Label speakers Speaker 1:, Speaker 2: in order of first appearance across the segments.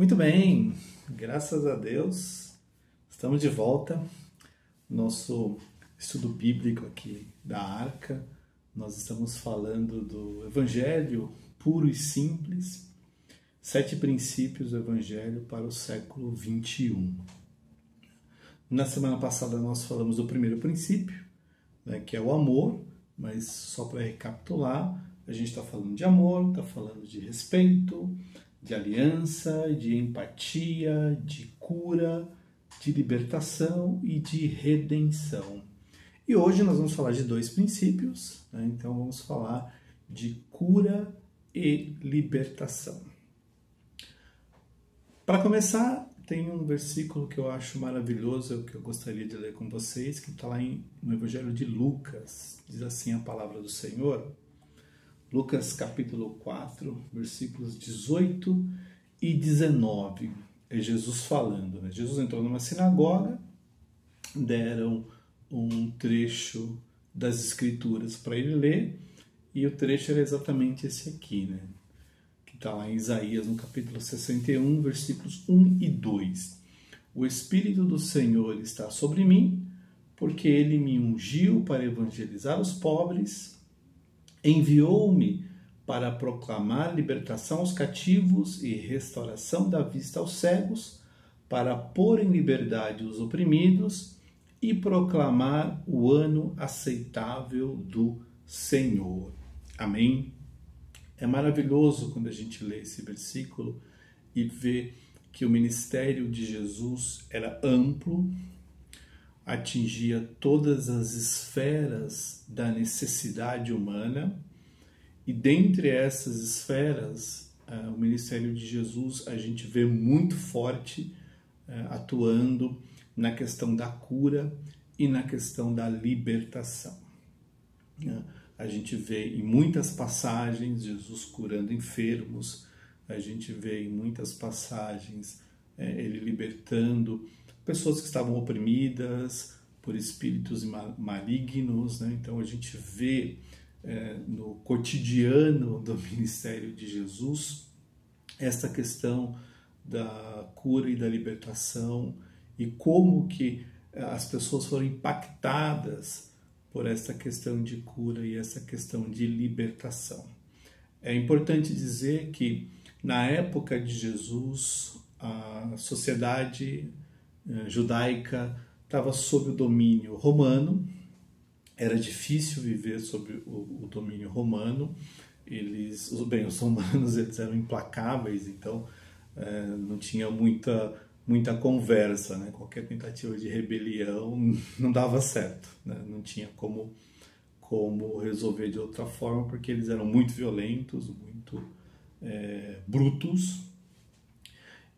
Speaker 1: Muito bem, graças a Deus, estamos de volta. Nosso estudo bíblico aqui da Arca. Nós estamos falando do Evangelho puro e simples, 7 princípios do Evangelho para o século 21. Na semana passada nós falamos do primeiro princípio, né, que é o amor, mas só para recapitular, a gente está falando de amor, está falando de respeito, de aliança, de empatia, de cura, de libertação e de redenção. E hoje nós vamos falar de 2 princípios, né? Então vamos falar de cura e libertação. Para começar, tem um versículo que eu acho maravilhoso, que eu gostaria de ler com vocês, que está lá no Evangelho de Lucas. Diz assim a palavra do Senhor. Lucas capítulo 4, versículos 18 e 19. É Jesus falando, né? Jesus entrou numa sinagoga, deram um trecho das Escrituras para ele ler, e o trecho era exatamente esse aqui, né? Que está lá em Isaías, no capítulo 61, versículos 1 e 2. O Espírito do Senhor está sobre mim, porque ele me ungiu para evangelizar os pobres, enviou-me para proclamar libertação aos cativos e restauração da vista aos cegos, para pôr em liberdade os oprimidos e proclamar o ano aceitável do Senhor. Amém? É maravilhoso quando a gente lê esse versículo e vê que o ministério de Jesus era amplo, atingia todas as esferas da necessidade humana, e dentre essas esferas, o ministério de Jesus a gente vê muito forte atuando na questão da cura e na questão da libertação. A gente vê em muitas passagens Jesus curando enfermos, a gente vê em muitas passagens ele libertando pessoas que estavam oprimidas por espíritos malignos, né? Então a gente vê no cotidiano do ministério de Jesus esta questão da cura e da libertação, e como que as pessoas foram impactadas por essa questão de cura e essa questão de libertação. É importante dizer que na época de Jesus a sociedade judaica estava sob o domínio romano. Era difícil viver sob o domínio romano. Os romanos eles eram implacáveis, então não tinha muita conversa, né? Qualquer tentativa de rebelião não dava certo, né? Não tinha como resolver de outra forma, porque eles eram muito violentos, muito brutos.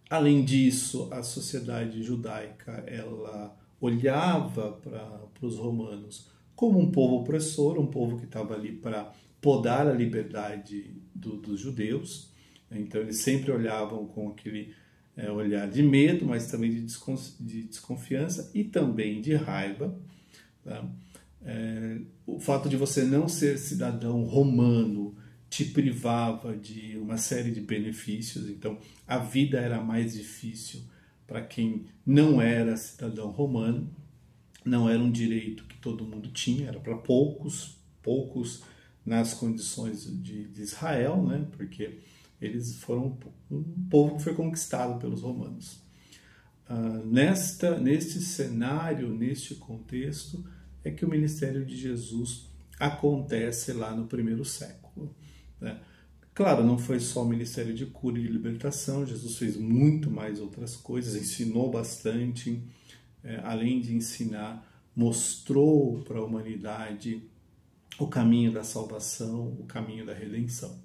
Speaker 1: Além disso, a sociedade judaica ela olhava para os romanos como um povo opressor, um povo que estava ali para podar a liberdade dos judeus. Então eles sempre olhavam com aquele olhar de medo, mas também de desconfiança e também de raiva. Tá? O fato de você não ser cidadão romano te privava de uma série de benefícios, então a vida era mais difícil para quem não era cidadão romano. Não era um direito que todo mundo tinha, era para poucos nas condições de Israel, né? Porque eles foram um povo que foi conquistado pelos romanos. Neste cenário, neste contexto, é que o ministério de Jesus acontece lá no primeiro século, né? Claro, não foi só o ministério de cura e de libertação, Jesus fez muito mais outras coisas, ensinou bastante. Além de ensinar, mostrou para a humanidade o caminho da salvação, o caminho da redenção.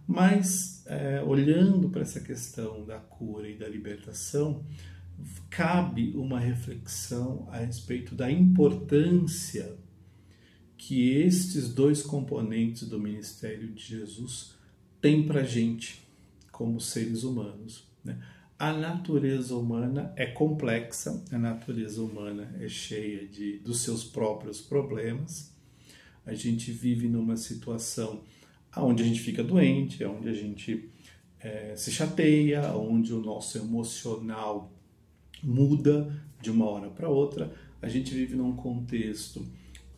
Speaker 1: Mas, olhando para essa questão da cura e da libertação, cabe uma reflexão a respeito da importância que estes 2 componentes do ministério de Jesus têm para a gente, como seres humanos, né? A natureza humana é complexa, a natureza humana é cheia dos seus próprios problemas. A gente vive numa situação onde a gente fica doente, onde a gente se chateia, onde o nosso emocional muda de uma hora para outra. A gente vive num contexto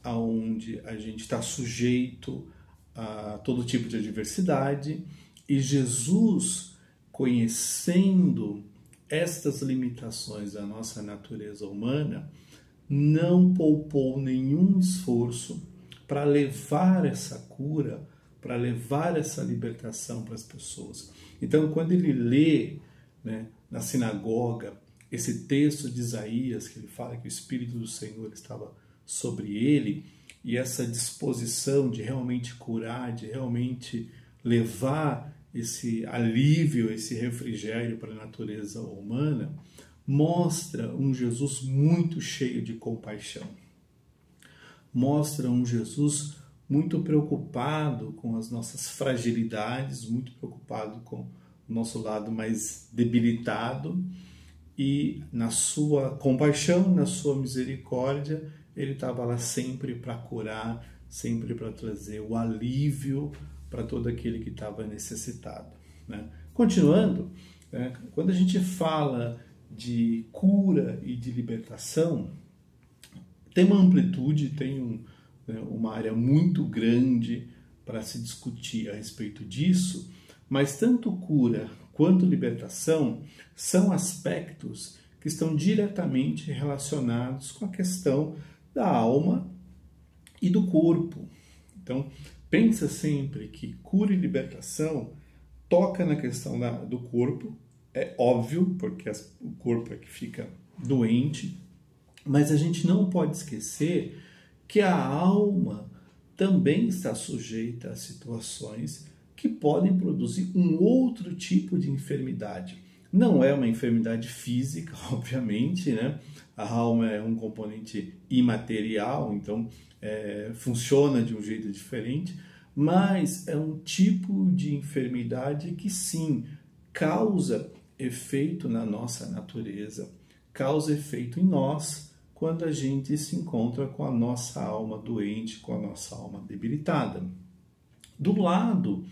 Speaker 1: onde a gente está sujeito a todo tipo de adversidade, e Jesus, conhecendo estas limitações da nossa natureza humana, não poupou nenhum esforço para levar essa cura, para levar essa libertação para as pessoas. Então, quando ele lê, né, na sinagoga esse texto de Isaías, que ele fala que o Espírito do Senhor estava sobre ele, e essa disposição de realmente curar, de realmente levar esse alívio, esse refrigério para a natureza humana, mostra um Jesus muito cheio de compaixão. Mostra um Jesus muito preocupado com as nossas fragilidades, muito preocupado com o nosso lado mais debilitado, e na sua compaixão, na sua misericórdia, ele estava lá sempre para curar, sempre para trazer o alívio para todo aquele que estava necessitado, né? Continuando, né, quando a gente fala de cura e de libertação, tem uma amplitude, tem uma área muito grande para se discutir a respeito disso, mas tanto cura quanto libertação são aspectos que estão diretamente relacionados com a questão da alma e do corpo. Então, pensa sempre que cura e libertação toca na questão do corpo, é óbvio, porque o corpo é que fica doente, mas a gente não pode esquecer que a alma também está sujeita a situações que podem produzir um outro tipo de enfermidade. Não é uma enfermidade física, obviamente, né? A alma é um componente imaterial, então funciona de um jeito diferente, mas é um tipo de enfermidade que sim, causa efeito na nossa natureza, causa efeito em nós quando a gente se encontra com a nossa alma doente, com a nossa alma debilitada. Do lado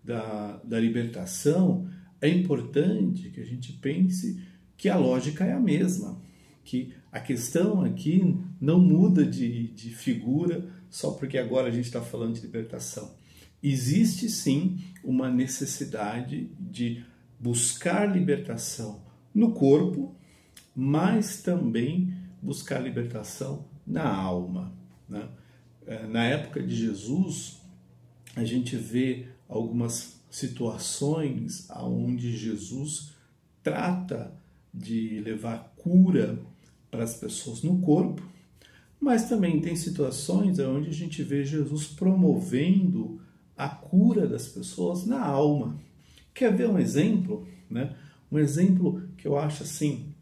Speaker 1: da libertação, é importante que a gente pense que a lógica é a mesma, que a questão aqui não muda de figura só porque agora a gente está falando de libertação. Existe sim uma necessidade de buscar libertação no corpo, mas também buscar libertação na alma, né? Na época de Jesus, a gente vê algumas situações onde Jesus trata de levar cura para as pessoas no corpo, mas também tem situações onde a gente vê Jesus promovendo a cura das pessoas na alma. Quer ver um exemplo, né? Um exemplo que eu acho assim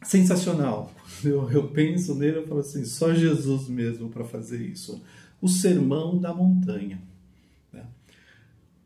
Speaker 1: sensacional. Eu penso nele e falo assim, só Jesus mesmo para fazer isso. O Sermão da Montanha, né?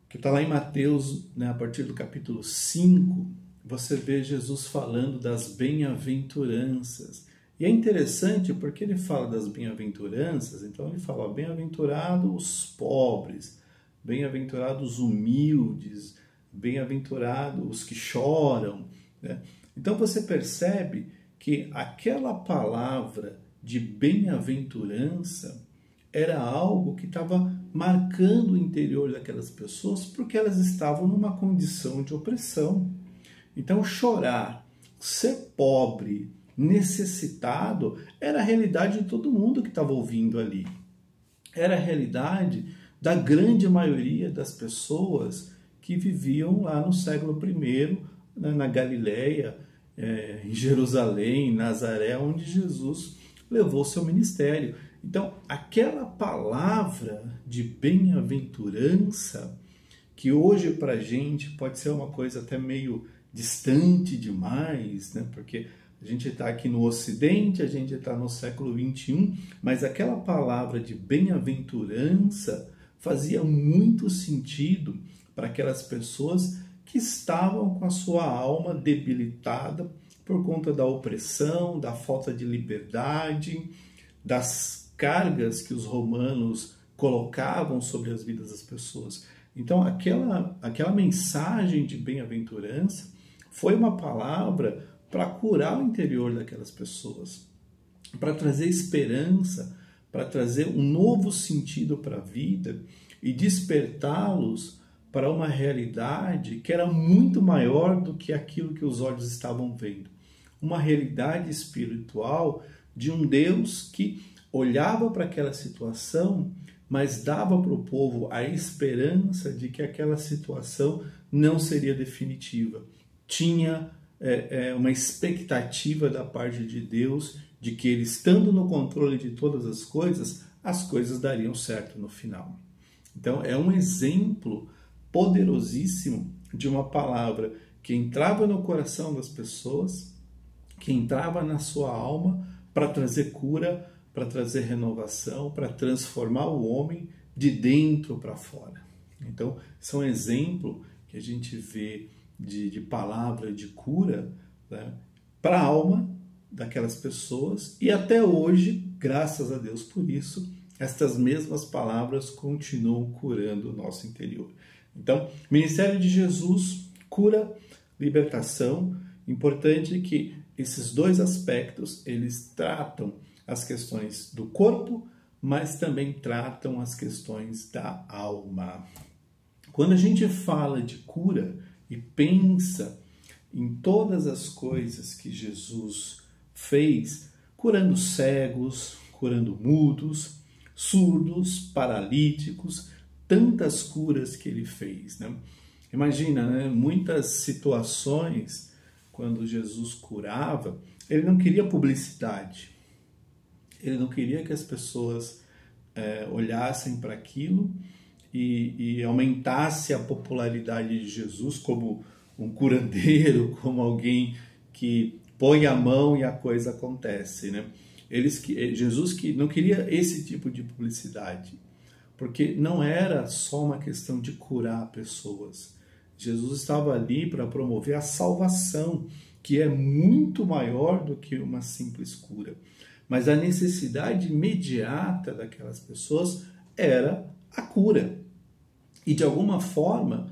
Speaker 1: Que está lá em Mateus, né, a partir do capítulo 5, você vê Jesus falando das bem-aventuranças. E é interessante porque ele fala das bem-aventuranças, então ele fala, bem-aventurados os pobres, bem-aventurados os humildes, bem-aventurados os que choram, né? Então você percebe que aquela palavra de bem-aventurança era algo que estava marcando o interior daquelas pessoas porque elas estavam numa condição de opressão. Então chorar, ser pobre, necessitado, era a realidade de todo mundo que estava ouvindo ali. Era a realidade da grande maioria das pessoas que viviam lá no século I, na Galileia, em Jerusalém, em Nazaré, onde Jesus levou seu ministério. Então, aquela palavra de bem-aventurança, que hoje para a gente pode ser uma coisa até meio distante demais, né? Porque a gente está aqui no Ocidente, a gente está no século XXI, mas aquela palavra de bem-aventurança fazia muito sentido para aquelas pessoas que estavam com a sua alma debilitada por conta da opressão, da falta de liberdade, das cargas que os romanos colocavam sobre as vidas das pessoas. Então, aquela mensagem de bem-aventurança foi uma palavra para curar o interior daquelas pessoas, para trazer esperança, para trazer um novo sentido para a vida e despertá-los para uma realidade que era muito maior do que aquilo que os olhos estavam vendo. Uma realidade espiritual de um Deus que olhava para aquela situação, mas dava para o povo a esperança de que aquela situação não seria definitiva. Tinha uma expectativa da parte de Deus de que ele, estando no controle de todas as coisas dariam certo no final. Então, é um exemplo poderosíssimo de uma palavra que entrava no coração das pessoas, que entrava na sua alma para trazer cura, para trazer renovação, para transformar o homem de dentro para fora. Então, isso é um exemplo que a gente vê de palavra de cura, né, para a alma daquelas pessoas, e até hoje, graças a Deus por isso, estas mesmas palavras continuam curando o nosso interior. Então, ministério de Jesus, cura, libertação. Importante que esses dois aspectos, eles tratam as questões do corpo, mas também tratam as questões da alma. Quando a gente fala de cura e pensa em todas as coisas que Jesus fez, curando cegos, curando mudos, surdos, paralíticos, tantas curas que ele fez, né? Imagina, né? Muitas situações, quando Jesus curava, ele não queria publicidade, ele não queria que as pessoas olhassem para aquilo e aumentasse a popularidade de Jesus como um curandeiro, como alguém que põe a mão e a coisa acontece, né? Jesus que não queria esse tipo de publicidade, porque não era só uma questão de curar pessoas. Jesus estava ali para promover a salvação, que é muito maior do que uma simples cura. Mas a necessidade imediata daquelas pessoas era a cura. E de alguma forma,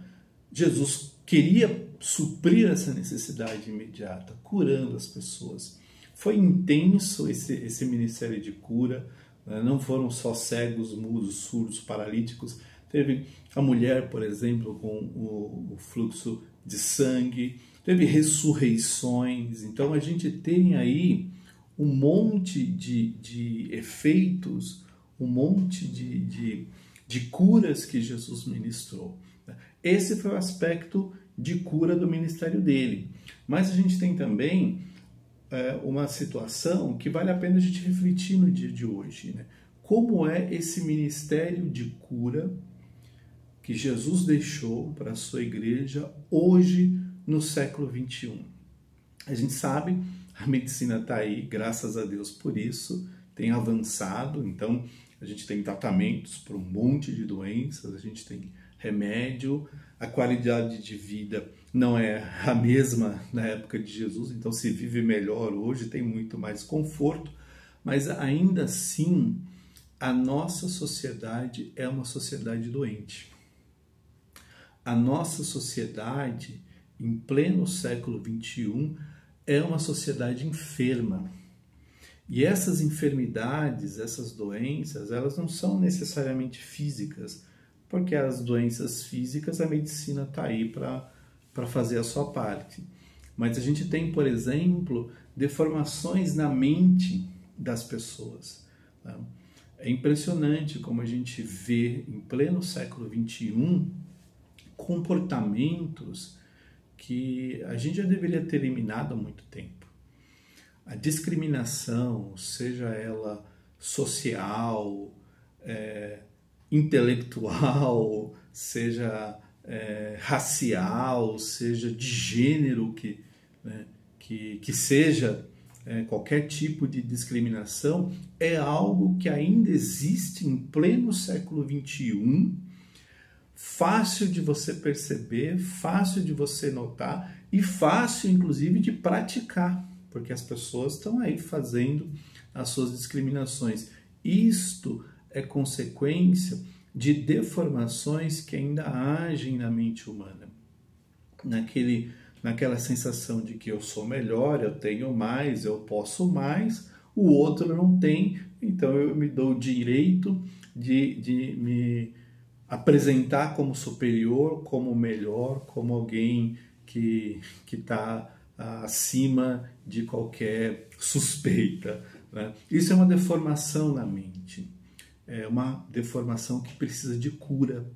Speaker 1: Jesus queria suprir essa necessidade imediata, curando as pessoas. Foi intenso esse ministério de cura, né? Não foram só cegos, mudos, surdos, paralíticos. Teve a mulher, por exemplo, com o fluxo de sangue, teve ressurreições. Então a gente tem aí um monte de efeitos, um monte de curas que Jesus ministrou. Esse foi o aspecto de cura do ministério dele. Mas a gente tem também uma situação que vale a pena a gente refletir no dia de hoje, né? Como é esse ministério de cura que Jesus deixou para a sua igreja hoje no século 21? A gente sabe, a medicina está aí, graças a Deus por isso, tem avançado, então a gente tem tratamentos para um monte de doenças, a gente tem remédio, a qualidade de vida não é a mesma na época de Jesus, então se vive melhor hoje, tem muito mais conforto, mas ainda assim a nossa sociedade é uma sociedade doente. A nossa sociedade, em pleno século XXI, é uma sociedade enferma. E essas enfermidades, essas doenças, elas não são necessariamente físicas, porque as doenças físicas, a medicina está aí para fazer a sua parte. Mas a gente tem, por exemplo, deformações na mente das pessoas, né? É impressionante como a gente vê, em pleno século XXI, comportamentos que a gente já deveria ter eliminado há muito tempo. A discriminação, seja ela social, intelectual, seja racial, seja de gênero, que seja qualquer tipo de discriminação, é algo que ainda existe em pleno século XXI, fácil de você perceber, fácil de você notar e fácil, inclusive, de praticar, porque as pessoas estão aí fazendo as suas discriminações. Isto é consequência de deformações que ainda agem na mente humana. Naquela sensação de que eu sou melhor, eu tenho mais, eu posso mais, o outro não tem, então eu me dou o direito de me apresentar como superior, como melhor, como alguém que está acima de qualquer suspeita, né? Isso é uma deformação na mente, é uma deformação que precisa de cura,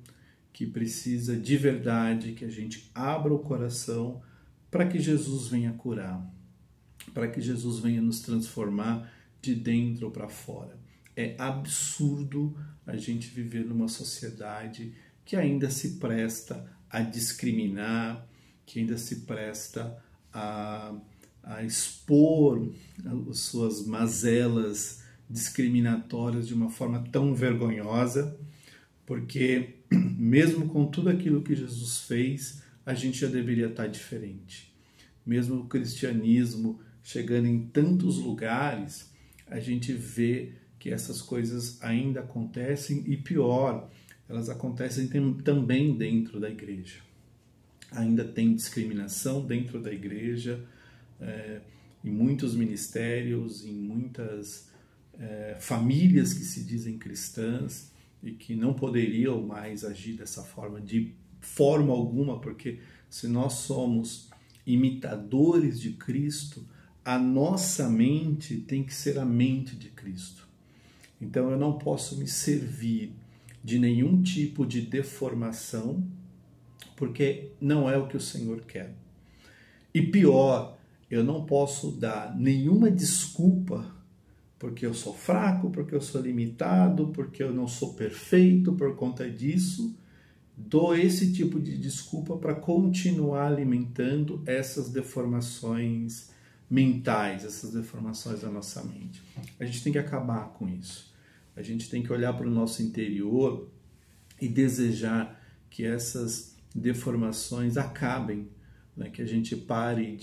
Speaker 1: que precisa de verdade, que a gente abra o coração para que Jesus venha curar, para que Jesus venha nos transformar de dentro para fora. É absurdo a gente viver numa sociedade que ainda se presta a discriminar, que ainda se presta a expor as suas mazelas discriminatórias de uma forma tão vergonhosa, porque mesmo com tudo aquilo que Jesus fez, a gente já deveria estar diferente. Mesmo o cristianismo chegando em tantos lugares, a gente vê que essas coisas ainda acontecem e pior, elas acontecem também dentro da igreja. Ainda tem discriminação dentro da igreja, em muitos ministérios, em muitas famílias que se dizem cristãs e que não poderiam mais agir dessa forma, de forma alguma, porque se nós somos imitadores de Cristo, a nossa mente tem que ser a mente de Cristo. Então eu não posso me servir de nenhum tipo de deformação, porque não é o que o Senhor quer. E pior, eu não posso dar nenhuma desculpa porque eu sou fraco, porque eu sou limitado, porque eu não sou perfeito por conta disso. Dou esse tipo de desculpa para continuar alimentando essas deformações mentais, essas deformações da nossa mente. A gente tem que acabar com isso. A gente tem que olhar para o nosso interior e desejar que essas deformações acabem, né? Que a gente pare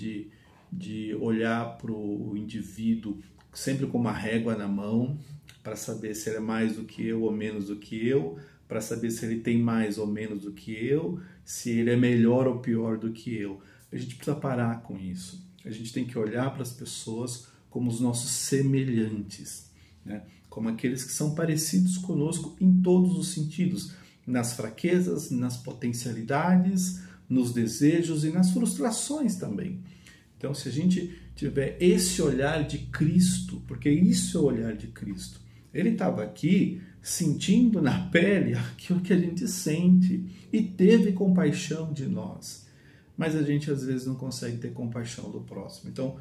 Speaker 1: de olhar para o indivíduo sempre com uma régua na mão para saber se ele é mais do que eu ou menos do que eu, para saber se ele tem mais ou menos do que eu, se ele é melhor ou pior do que eu. A gente precisa parar com isso. A gente tem que olhar para as pessoas como os nossos semelhantes, né? Como aqueles que são parecidos conosco em todos os sentidos, nas fraquezas, nas potencialidades, nos desejos e nas frustrações também. Então, se a gente tiver esse olhar de Cristo, porque isso é o olhar de Cristo, ele estava aqui sentindo na pele aquilo que a gente sente e teve compaixão de nós. Mas a gente às vezes não consegue ter compaixão do próximo. Então,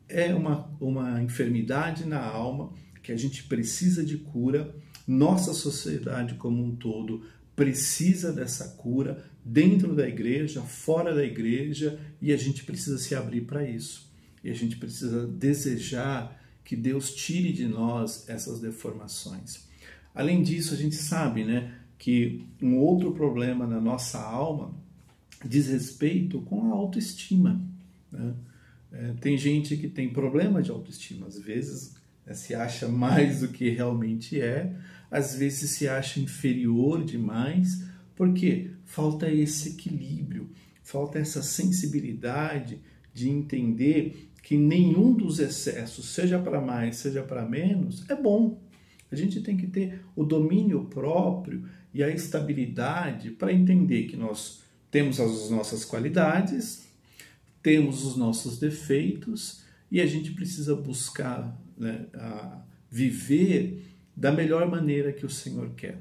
Speaker 1: é uma enfermidade na alma que a gente precisa de cura. Nossa sociedade como um todo precisa dessa cura, dentro da igreja, fora da igreja, e a gente precisa se abrir para isso. E a gente precisa desejar que Deus tire de nós essas deformações. Além disso, a gente sabe, né, que um outro problema na nossa alma diz respeito com a autoestima, né? Tem gente que tem problema de autoestima, às vezes se acha mais do que realmente é, às vezes se acha inferior demais, porque falta esse equilíbrio, falta essa sensibilidade de entender que nenhum dos excessos, seja para mais, seja para menos, é bom. A gente tem que ter o domínio próprio e a estabilidade para entender que nós temos as nossas qualidades, temos os nossos defeitos e a gente precisa buscar, né, viver da melhor maneira que o Senhor quer.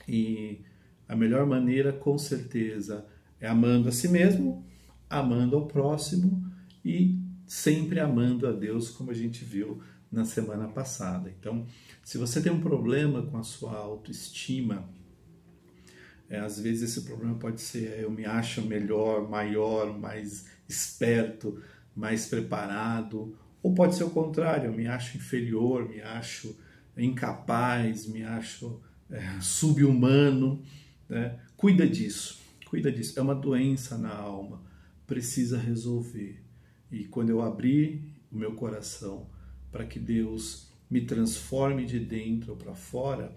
Speaker 1: E a melhor maneira, com certeza, é amando a si mesmo, amando ao próximo e sempre amando a Deus, como a gente viu na semana passada. Então, se você tem um problema com a sua autoestima, às vezes esse problema pode ser eu me acho melhor, maior, mais esperto, mais preparado, ou pode ser o contrário, eu me acho inferior, me acho incapaz, me acho sub-humano, né? Cuida disso, é uma doença na alma, precisa resolver. E quando eu abrir o meu coração para que Deus me transforme de dentro para fora,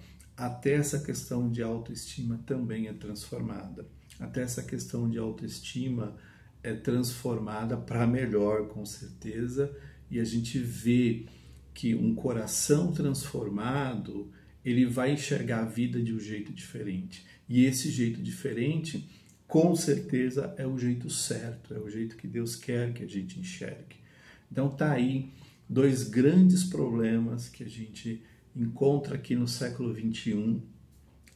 Speaker 1: até essa questão de autoestima também é transformada. Até essa questão de autoestima é transformada para melhor, com certeza, e a gente vê que um coração transformado, ele vai enxergar a vida de um jeito diferente. E esse jeito diferente, com certeza, é o jeito certo, é o jeito que Deus quer que a gente enxergue. Então tá aí dois grandes problemas que a gente encontra aqui no século XXI,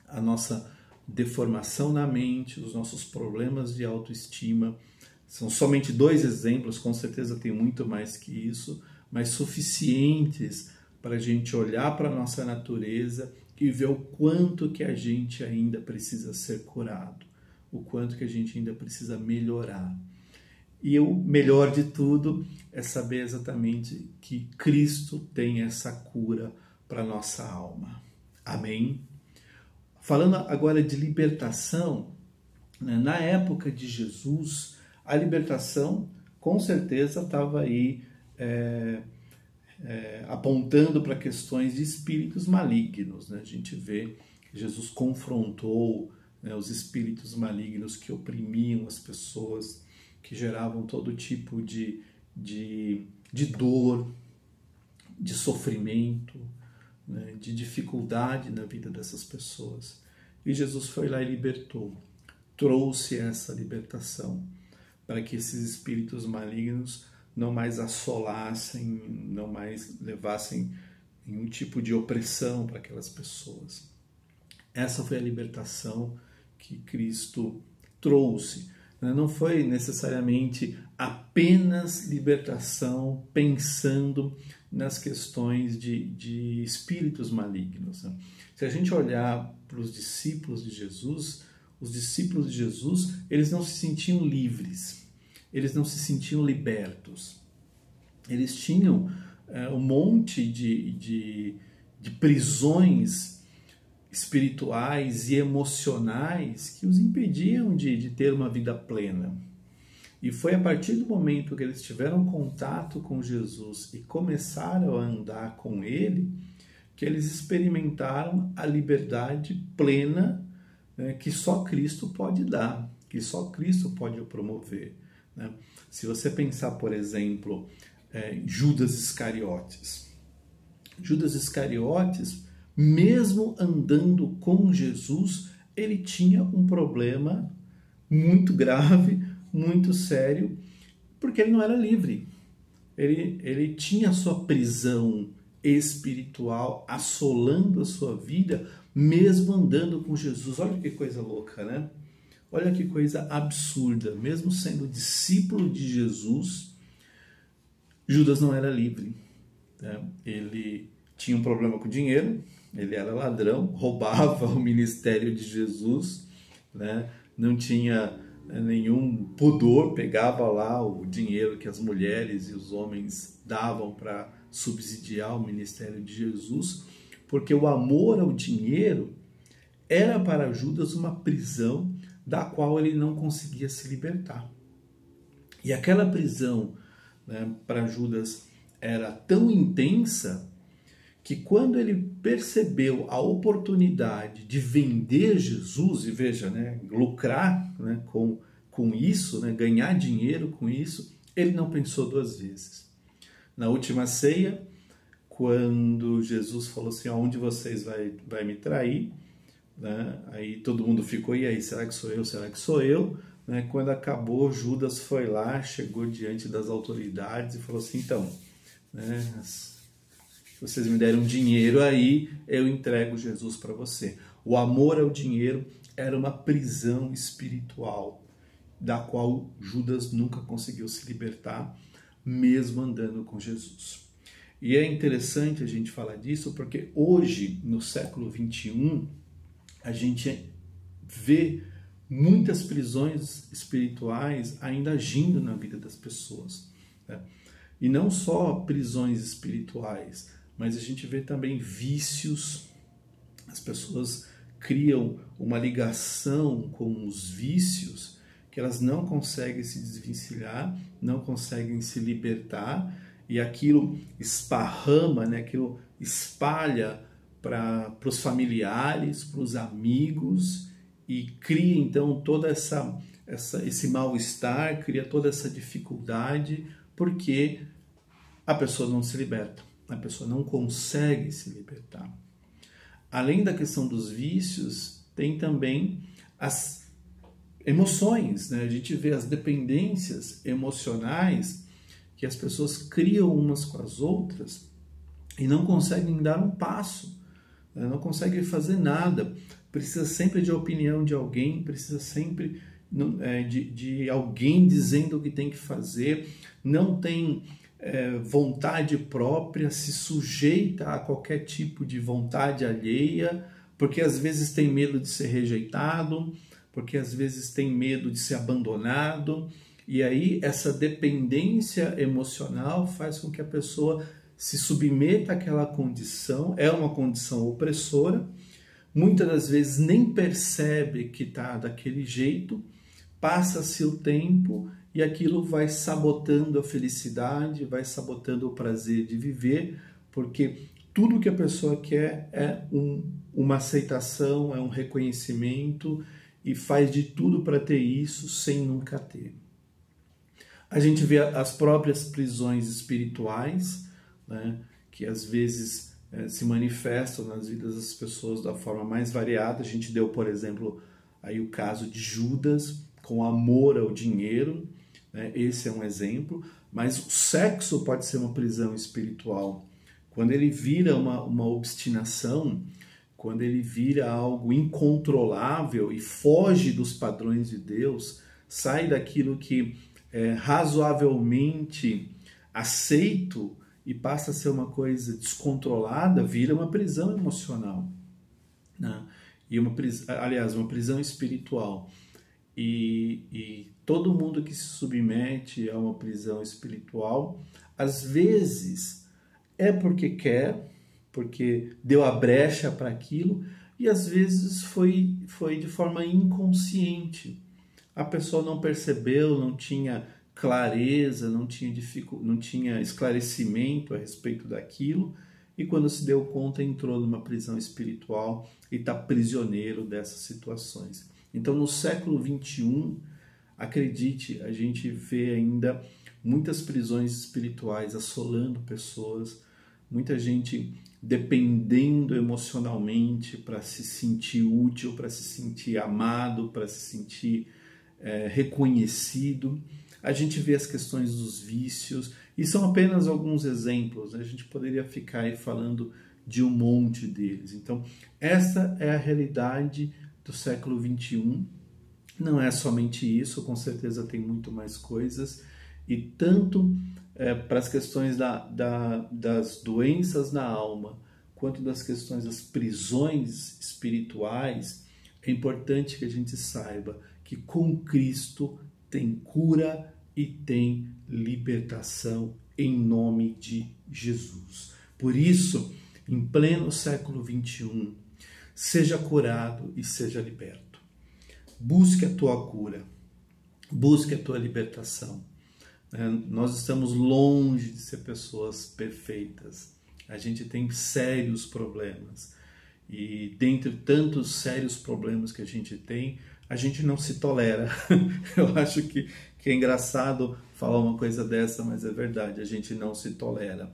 Speaker 1: a nossa deformação na mente, os nossos problemas de autoestima. São somente dois exemplos, com certeza tem muito mais que isso, mas suficientes para a gente olhar para a nossa natureza e ver o quanto que a gente ainda precisa ser curado, o quanto que a gente ainda precisa melhorar. E o melhor de tudo é saber exatamente que Cristo tem essa cura para a nossa alma. Amém? Falando agora de libertação, né, na época de Jesus, a libertação com certeza estava aí apontando para questões de espíritos malignos. Né? A gente vê que Jesus confrontou, né, os espíritos malignos que oprimiam as pessoas, que geravam todo tipo de dor, de sofrimento, né, de dificuldade na vida dessas pessoas. E Jesus foi lá e libertou, trouxe essa libertação para que esses espíritos malignos não mais assolassem, não mais levassem nenhum tipo de opressão para aquelas pessoas. Essa foi a libertação que Cristo trouxe. Não foi necessariamente apenas libertação pensando nas questões de espíritos malignos. Se a gente olhar para os discípulos de Jesus, os discípulos de Jesus, eles não se sentiam livres, eles não se sentiam libertos. Eles tinham um monte de prisões espirituais e emocionais que os impediam de ter uma vida plena. E foi a partir do momento que eles tiveram contato com Jesus e começaram a andar com Ele, que eles experimentaram a liberdade plena, né, que só Cristo pode dar, que só Cristo pode promover. Né? Se você pensar, por exemplo, Judas Iscariotes. Judas Iscariotes, mesmo andando com Jesus, ele tinha um problema muito grave, muito sério, porque ele não era livre. Ele tinha a sua prisão espiritual assolando a sua vida, mesmo andando com Jesus. Olha que coisa louca, né? Olha que coisa absurda. Mesmo sendo discípulo de Jesus, Judas não era livre. Né? Ele tinha um problema com dinheiro, ele era ladrão, roubava o ministério de Jesus, né? Não tinha nenhum pudor, pegava lá o dinheiro que as mulheres e os homens davam para subsidiar o ministério de Jesus, porque o amor ao dinheiro era para Judas uma prisão da qual ele não conseguia se libertar. E aquela prisão, né, para Judas era tão intensa que quando ele percebeu a oportunidade de vender Jesus, e veja, né, lucrar, né, com isso, né, ganhar dinheiro com isso, ele não pensou duas vezes. Na última ceia, quando Jesus falou assim, aonde vocês vai me trair, né, aí todo mundo ficou, e aí, será que sou eu? Será que sou eu? Né, quando acabou, Judas foi lá, chegou diante das autoridades e falou assim, então, né, vocês me deram dinheiro aí, eu entrego Jesus para você. O amor ao dinheiro era uma prisão espiritual, da qual Judas nunca conseguiu se libertar, mesmo andando com Jesus. E é interessante a gente falar disso, porque hoje, no século XXI, a gente vê muitas prisões espirituais ainda agindo na vida das pessoas. Né? E não só prisões espirituais, mas a gente vê também vícios. As pessoas criam uma ligação com os vícios que elas não conseguem se desvencilhar, não conseguem se libertar, e aquilo esparrama, né? Aquilo espalha para os familiares, para os amigos, e cria então toda esse mal-estar, cria toda essa dificuldade, porque a pessoa não se liberta, a pessoa não consegue se libertar. Além da questão dos vícios, tem também as emoções, né? A gente vê as dependências emocionais que as pessoas criam umas com as outras e não conseguem dar um passo, né? Não conseguem fazer nada. Precisa sempre de opinião de alguém, precisa sempre de alguém dizendo o que tem que fazer, não tem vontade própria, se sujeita a qualquer tipo de vontade alheia, porque às vezes tem medo de ser rejeitado, porque às vezes tem medo de ser abandonado, e aí essa dependência emocional faz com que a pessoa se submeta àquela condição, é uma condição opressora, muitas das vezes nem percebe que está daquele jeito, passa-se o tempo e aquilo vai sabotando a felicidade, vai sabotando o prazer de viver, porque tudo que a pessoa quer é uma aceitação, é um reconhecimento e faz de tudo para ter isso sem nunca ter. A gente vê as próprias prisões espirituais, né, que às vezes se manifestam nas vidas das pessoas da forma mais variada. A gente deu, por exemplo, aí o caso de Judas com amor ao dinheiro, né? Esse é um exemplo, mas o sexo pode ser uma prisão espiritual. Quando ele vira uma obstinação, quando ele vira algo incontrolável e foge dos padrões de Deus, sai daquilo que é razoavelmente aceito e passa a ser uma coisa descontrolada, vira uma prisão emocional, né? E uma prisão espiritual. E todo mundo que se submete a uma prisão espiritual, às vezes é porque quer, porque deu a brecha para aquilo, e às vezes foi de forma inconsciente. A pessoa não percebeu, não tinha clareza, não tinha esclarecimento a respeito daquilo, e quando se deu conta entrou numa prisão espiritual e está prisioneiro dessas situações. Então no século XXI, acredite, a gente vê ainda muitas prisões espirituais assolando pessoas, muita gente dependendo emocionalmente para se sentir útil, para se sentir amado, para se sentir reconhecido. A gente vê as questões dos vícios, e são apenas alguns exemplos, né? A gente poderia ficar aí falando de um monte deles. Então, essa é a realidade do século XXI. Não é somente isso, com certeza tem muito mais coisas, e tanto para as questões das doenças na alma, quanto das questões das prisões espirituais, é importante que a gente saiba que com Cristo tem cura e tem libertação em nome de Jesus. Por isso, em pleno século XXI, seja curado e seja liberto. Busque a tua cura, busque a tua libertação. Nós estamos longe de ser pessoas perfeitas. A gente tem sérios problemas. E dentre tantos sérios problemas que a gente não se tolera. Eu acho que é engraçado falar uma coisa dessa, mas é verdade, a gente não se tolera.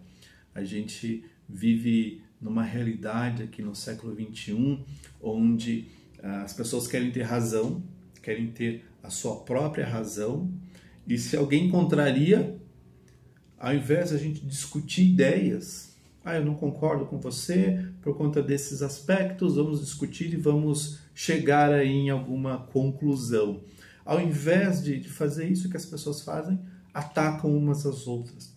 Speaker 1: A gente vive numa realidade aqui no século XXI, onde as pessoas querem ter razão, querem ter a sua própria razão, e se alguém contraria, ao invés de a gente discutir ideias, eu não concordo com você por conta desses aspectos, vamos discutir e vamos chegar aí em alguma conclusão. Ao invés de fazer isso, o que as pessoas fazem? Atacam umas às outras,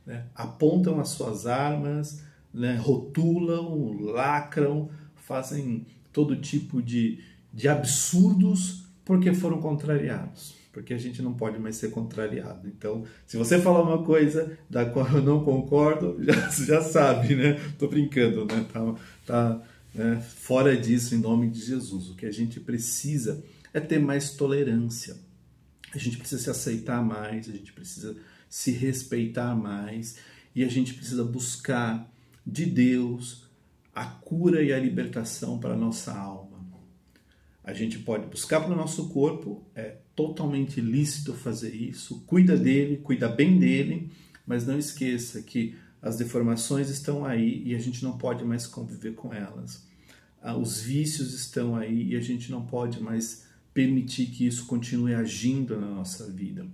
Speaker 1: né? Apontam as suas armas, né? Rotulam, lacram, fazem todo tipo de absurdos porque foram contrariados. Porque a gente não pode mais ser contrariado. Então, se você falar uma coisa da qual eu não concordo, já sabe, né? Tô brincando, né? Tá fora disso, em nome de Jesus. O que a gente precisa é ter mais tolerância. A gente precisa se aceitar mais, a gente precisa se respeitar mais, e a gente precisa buscar de Deus a cura e a libertação para a nossa alma. A gente pode buscar para o nosso corpo, é totalmente lícito fazer isso, cuida dele, cuida bem dele, mas não esqueça que as deformações estão aí e a gente não pode mais conviver com elas. Os vícios estão aí e a gente não pode mais permitir que isso continue agindo na nossa vida.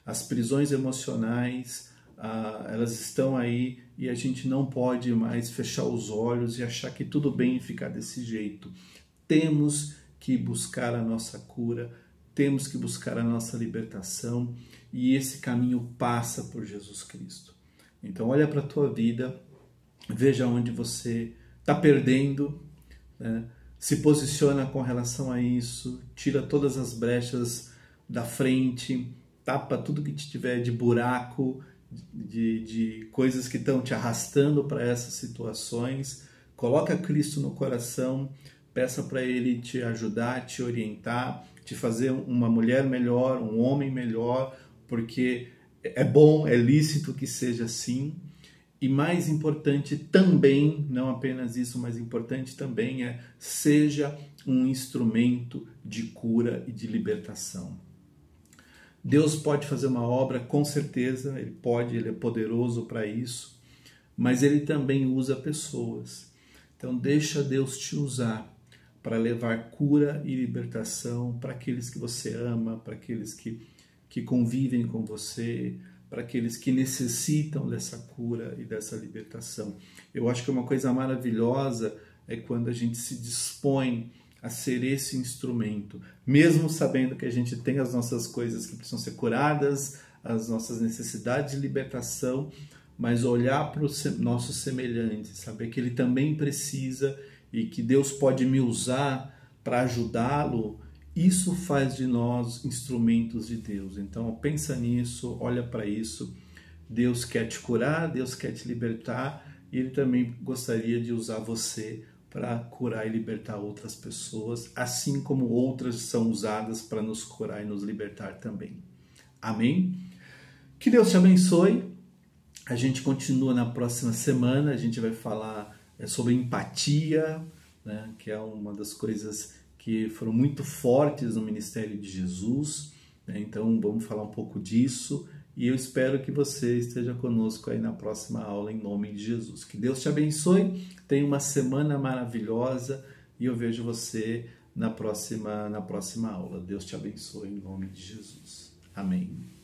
Speaker 1: As prisões emocionais, elas estão aí e a gente não pode mais fechar os olhos e achar que tudo bem ficar desse jeito. Temos que buscar a nossa cura, temos que buscar a nossa libertação e esse caminho passa por Jesus Cristo. Então olha para a tua vida, veja onde você está perdendo, né? Se posiciona com relação a isso, tira todas as brechas da frente, tapa tudo que tiver de buraco, de coisas que estão te arrastando para essas situações, coloca Cristo no coração, peça para Ele te ajudar, te orientar, te fazer uma mulher melhor, um homem melhor, porque é bom, é lícito que seja assim. E mais importante também, não apenas isso, mas importante também é seja um instrumento de cura e de libertação. Deus pode fazer uma obra, com certeza, Ele pode, Ele é poderoso para isso, mas Ele também usa pessoas. Então deixa Deus te usar para levar cura e libertação para aqueles que você ama, para aqueles que convivem com você, para aqueles que necessitam dessa cura e dessa libertação. Eu acho que uma coisa maravilhosa é quando a gente se dispõe a ser esse instrumento, mesmo sabendo que a gente tem as nossas coisas que precisam ser curadas, as nossas necessidades de libertação, mas olhar para o nosso semelhante, saber que ele também precisa e que Deus pode me usar para ajudá-lo. Isso faz de nós instrumentos de Deus. Então pensa nisso, olha para isso. Deus quer te curar, Deus quer te libertar e Ele também gostaria de usar você para curar e libertar outras pessoas, assim como outras são usadas para nos curar e nos libertar também. Amém? Que Deus te abençoe. A gente continua na próxima semana, a gente vai falar sobre empatia, né, que é uma das coisas que foram muito fortes no ministério de Jesus, né? Então vamos falar um pouco disso e eu espero que você esteja conosco aí na próxima aula em nome de Jesus. Que Deus te abençoe, tenha uma semana maravilhosa e eu vejo você na próxima aula. Deus te abençoe em nome de Jesus. Amém.